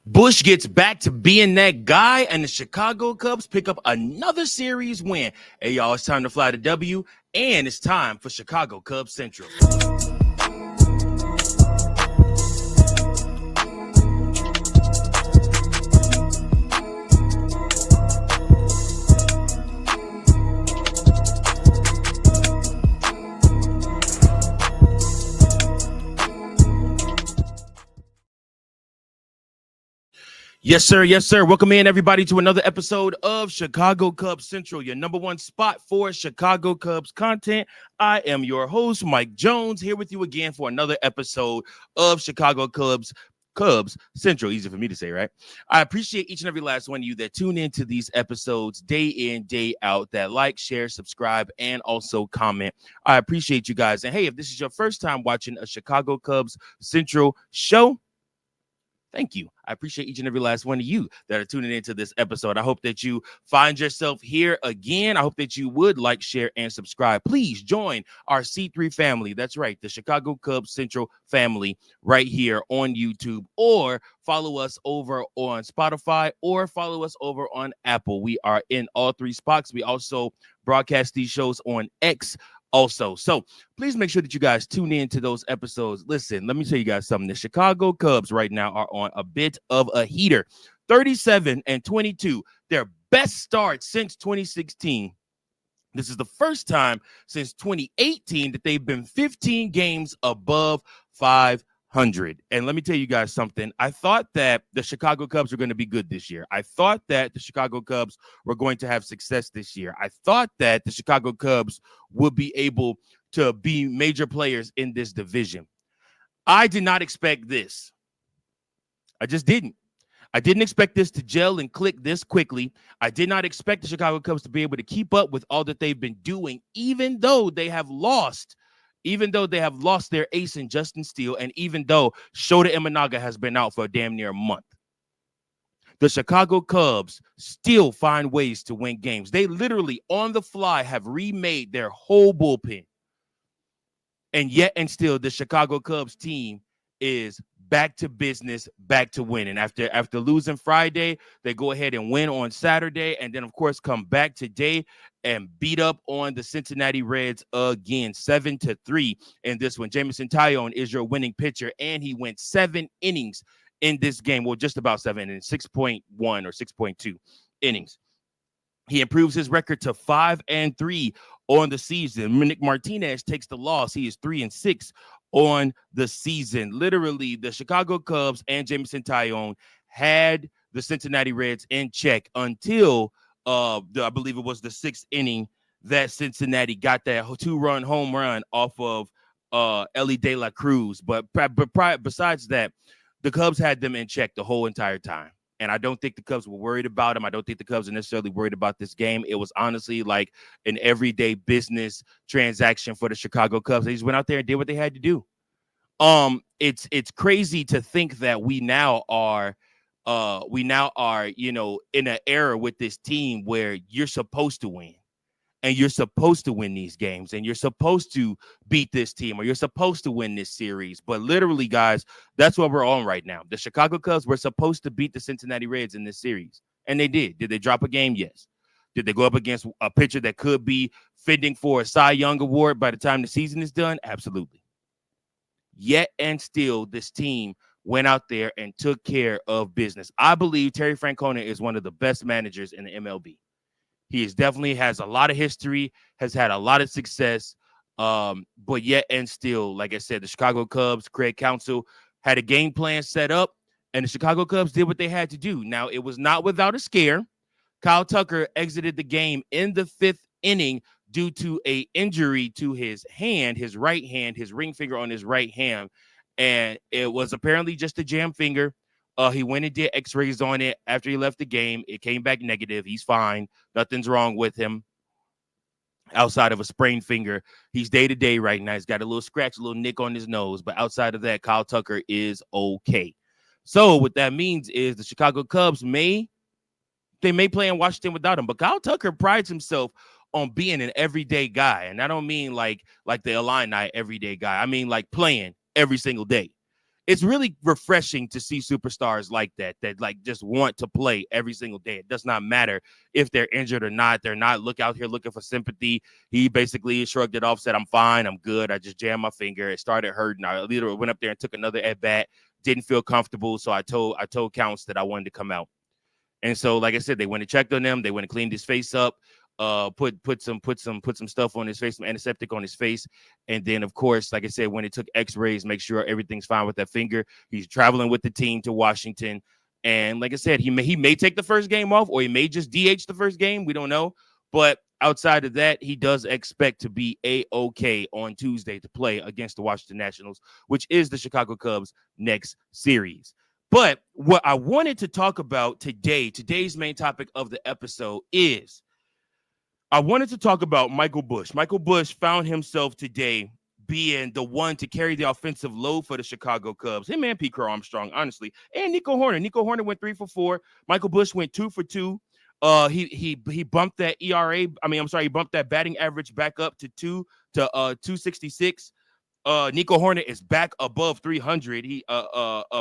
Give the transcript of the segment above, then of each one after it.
Busch gets back to being that guy, and the Chicago Cubs pick up another series win. Hey, y'all, it's time to fly to W, and it's time for Chicago Cubs Central. Yes, sir. Yes, sir. Welcome in, everybody, to another episode of Chicago Cubs Central, your number one spot for Chicago Cubs content. I am your host, Mike Jones, here with you again for another episode of Chicago Cubs Central. Easy for me to say, right? I appreciate each and every last one of you that tune into these episodes day in, day out, that like, share, subscribe, and also comment. I appreciate you guys. And hey, if this is your first time watching a Chicago Cubs Central show, thank you. I appreciate each and every last one of you that are tuning into this episode. I hope that you find yourself here again. I hope that you would like, share, and subscribe. Please join our C3 family. That's right, the Chicago Cubs Central family right here on YouTube, or follow us over on Spotify, or follow us over on Apple. We are in all three spots. We also broadcast these shows on X also. So please make sure that you guys tune in to those episodes. Listen, let me tell you guys something. The Chicago Cubs right now are on a bit of a heater. 37-22, their best start since 2016. This is the first time since 2018 that they've been 15 games above 500. And let me tell you guys something. I thought that the Chicago Cubs were going to be good this year. I thought that the Chicago Cubs were going to have success this year. I thought that the Chicago Cubs would be able to be major players in this division. I did not expect this. I just didn't. I didn't expect this to gel and click this quickly. I did not expect the Chicago Cubs to be able to keep up with all that they've been doing, even though they have lost their ace in Justin Steele, and even though Shota Imanaga has been out for a damn near a month. The Chicago Cubs still find ways to win games. They literally, on the fly, have remade their whole bullpen. And yet and still, the Chicago Cubs team is back to business, back to winning. After losing Friday, they go ahead and win on Saturday, and then, of course, come back today and beat up on the Cincinnati Reds again, 7-3 in this one. Jameson Taillon is your winning pitcher, and he went 7 innings in this game. Well, just about 7 innings, 6.1 or 6.2 innings. He improves his record to 5-3 on the season. Nick Martinez takes the loss. He is 3-6 on the season. Literally, the Chicago Cubs and Jameson Taillon had the Cincinnati Reds in check until I believe it was the 6th inning that Cincinnati got that 2-run home run off of Ellie De La Cruz. But besides that, the Cubs had them in check the whole entire time. And I don't think the Cubs were worried about him. I don't think the Cubs are necessarily worried about this game. It was honestly like an everyday business transaction for the Chicago Cubs. They just went out there and did what they had to do. It's crazy to think that we now are, in an era with this team where you're supposed to win. And you're supposed to win these games, and you're supposed to beat this team, or you're supposed to win this series. But literally, guys, that's what we're on right now. The Chicago Cubs were supposed to beat the Cincinnati Reds in this series, and they did. Did they drop a game? Yes. Did they go up against a pitcher that could be fitting for a Cy Young Award by the time the season is done? Absolutely. Yet and still, this team went out there and took care of business. I believe Terry Francona is one of the best managers in the MLB. He definitely has a lot of history, has had a lot of success, but yet and still, like I said, the Chicago Cubs, Craig Counsell, had a game plan set up, and the Chicago Cubs did what they had to do. Now, it was not without a scare. Kyle Tucker exited the game in the 5th inning due to an injury to his hand, his right hand, his ring finger on his right hand, and it was apparently just a jam finger. He went and did x-rays on it after he left the game. It came back negative. He's fine. Nothing's wrong with him outside of a sprained finger. He's day-to-day right now. He's got a little scratch, a little nick on his nose. But outside of that, Kyle Tucker is okay. So what that means is the Chicago Cubs may play in Washington without him. But Kyle Tucker prides himself on being an everyday guy. And I don't mean like the Illini everyday guy. I mean like playing every single day. it's really refreshing to see superstars like that like just want to play every single day. It does not matter if they're injured or not. They're not out here looking for sympathy. He basically shrugged it off, said, I'm fine, I'm good. I just jammed my finger. It started hurting. I literally went up there and took another at bat. Didn't feel comfortable. So I told Counts that I wanted to come out. And so, like I said, they went and checked on him. They went and cleaned his face up, put some stuff on his face, some antiseptic on his face. And then, of course, like I said, when it took x-rays, make sure everything's fine with that finger. He's traveling with the team to Washington. And like I said, he may take the first game off, or he may just DH the first game. We don't know. But outside of that, he does expect to be A-OK on Tuesday to play against the Washington Nationals, which is the Chicago Cubs' next series. But what I wanted to talk about today's main topic of the episode is I wanted to talk about Michael Busch. Michael Busch found himself today being the one to carry the offensive load for the Chicago Cubs. Him and Pete Armstrong, honestly, and Nico Horner. Nico Horner went 3 for 4. Michael Busch went 2 for 2. He bumped that ERA. He bumped that batting average back up to 266. Nico Horner is back above 300. He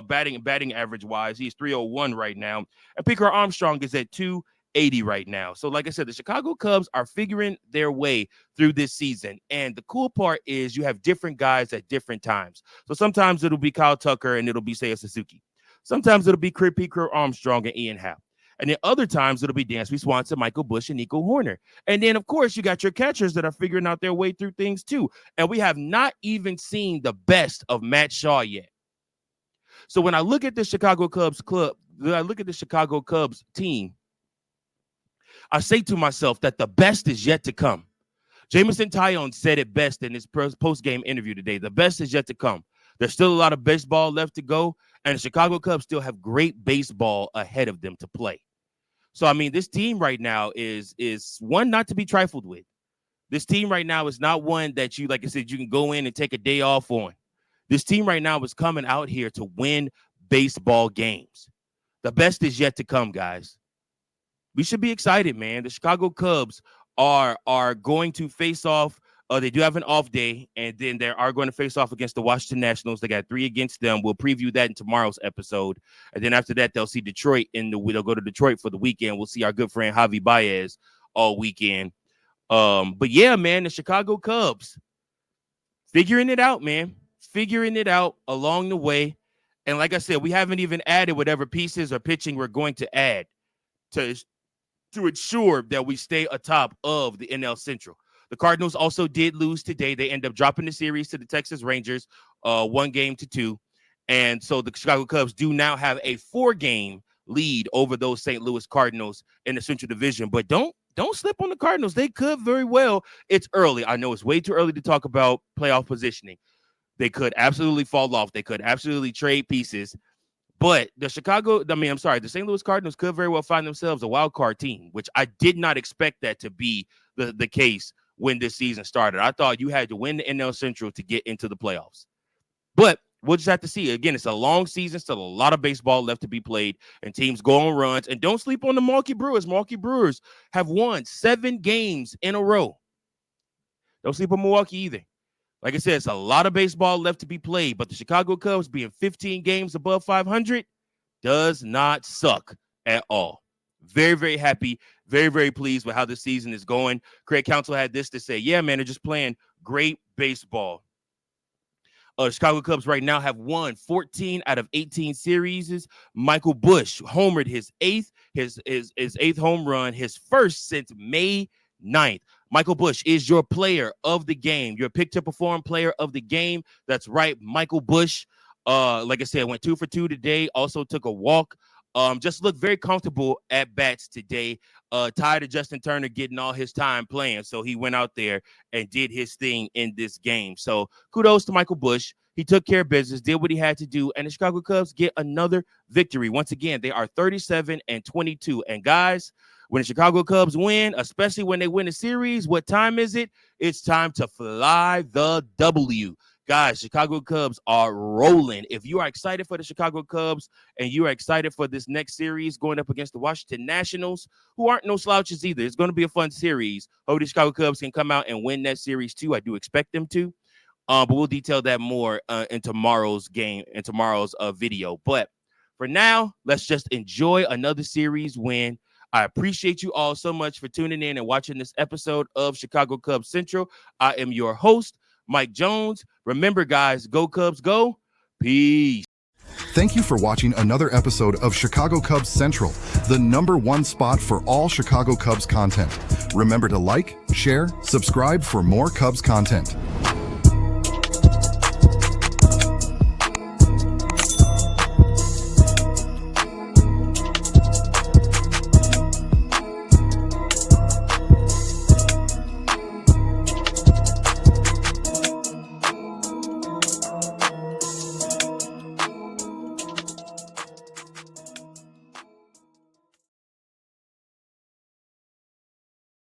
batting average wise, he's 301 right now, and Pete Armstrong is at 280 right now. So, like I said, the Chicago Cubs are figuring their way through this season, and the cool part is you have different guys at different times. So sometimes it'll be Kyle Tucker and it'll be Seiya Suzuki. Sometimes it'll be Pete Armstrong and Ian Happ. And then other times it'll be Dansby Swanson, Michael Busch, and Nico Horner. And then, of course, you got your catchers that are figuring out their way through things too. And we have not even seen the best of Matt Shaw yet. So when I look at the Chicago Cubs team, I say to myself that the best is yet to come. Jameson Taillon said it best in his post-game interview today. The best is yet to come. There's still a lot of baseball left to go, and the Chicago Cubs still have great baseball ahead of them to play. So, I mean, this team right now is one not to be trifled with. This team right now is not one that you, like I said, you can go in and take a day off on. This team right now is coming out here to win baseball games. The best is yet to come, guys. We should be excited, man. The Chicago Cubs are going to face off. They do have an off day, and then they are going to face off against the Washington Nationals. They got 3 against them. We'll preview that in tomorrow's episode. And then after that, they'll see Detroit they'll go to Detroit for the weekend. We'll see our good friend Javi Baez all weekend. But yeah, man, the Chicago Cubs figuring it out, man. Figuring it out along the way. And like I said, we haven't even added whatever pieces or pitching we're going to add to ensure that we stay atop of the NL Central. The Cardinals also did lose today. They end up dropping the series to the Texas Rangers, 1-2. And so the Chicago Cubs do now have a 4-game lead over those St. Louis Cardinals in the Central Division. But don't slip on the Cardinals. They could very well. It's early. I know it's way too early to talk about playoff positioning. They could absolutely fall off. They could absolutely trade pieces. But the St. Louis Cardinals could very well find themselves a wild card team, which I did not expect that to be the case when this season started. I thought you had to win the NL Central to get into the playoffs. But we'll just have to see. Again, it's a long season, still a lot of baseball left to be played, and teams go on runs. And don't sleep on the Milwaukee Brewers. Milwaukee Brewers have won 7 games in a row. Don't sleep on Milwaukee either. Like I said, it's a lot of baseball left to be played, but the Chicago Cubs being 15 games above 500 does not suck at all. Very, very happy, very, very pleased with how the season is going. Craig Counsell had this to say, yeah, man, they're just playing great baseball. Chicago Cubs right now have won 14 out of 18 series. Michael Busch homered his eighth home run, his first since May 9th. Michael Busch is your player of the game, your pick to perform player of the game. That's right, Michael Busch. Like I said, went 2 for 2 today. Also took a walk. Just looked very comfortable at bats today. Tired of Justin Turner getting all his time playing, so he went out there and did his thing in this game. So kudos to Michael Busch. He took care of business, did what he had to do, and the Chicago Cubs get another victory. Once again, they are 37-22. And guys, when the Chicago Cubs win, especially when they win a series, what time is it? It's time to fly the W. Guys, Chicago Cubs are rolling. If you are excited for the Chicago Cubs and you are excited for this next series going up against the Washington Nationals, who aren't no slouches either, it's going to be a fun series. Hope the Chicago Cubs can come out and win that series too. I do expect them to. But we'll detail that more in tomorrow's game and tomorrow's video. But for now, let's just enjoy another series win. I appreciate you all so much for tuning in and watching this episode of Chicago Cubs Central. I am your host, Mike Jones. Remember, guys, go Cubs, go. Peace. Thank you for watching another episode of Chicago Cubs Central, the #1 spot for all Chicago Cubs content. Remember to like, share, subscribe for more Cubs content.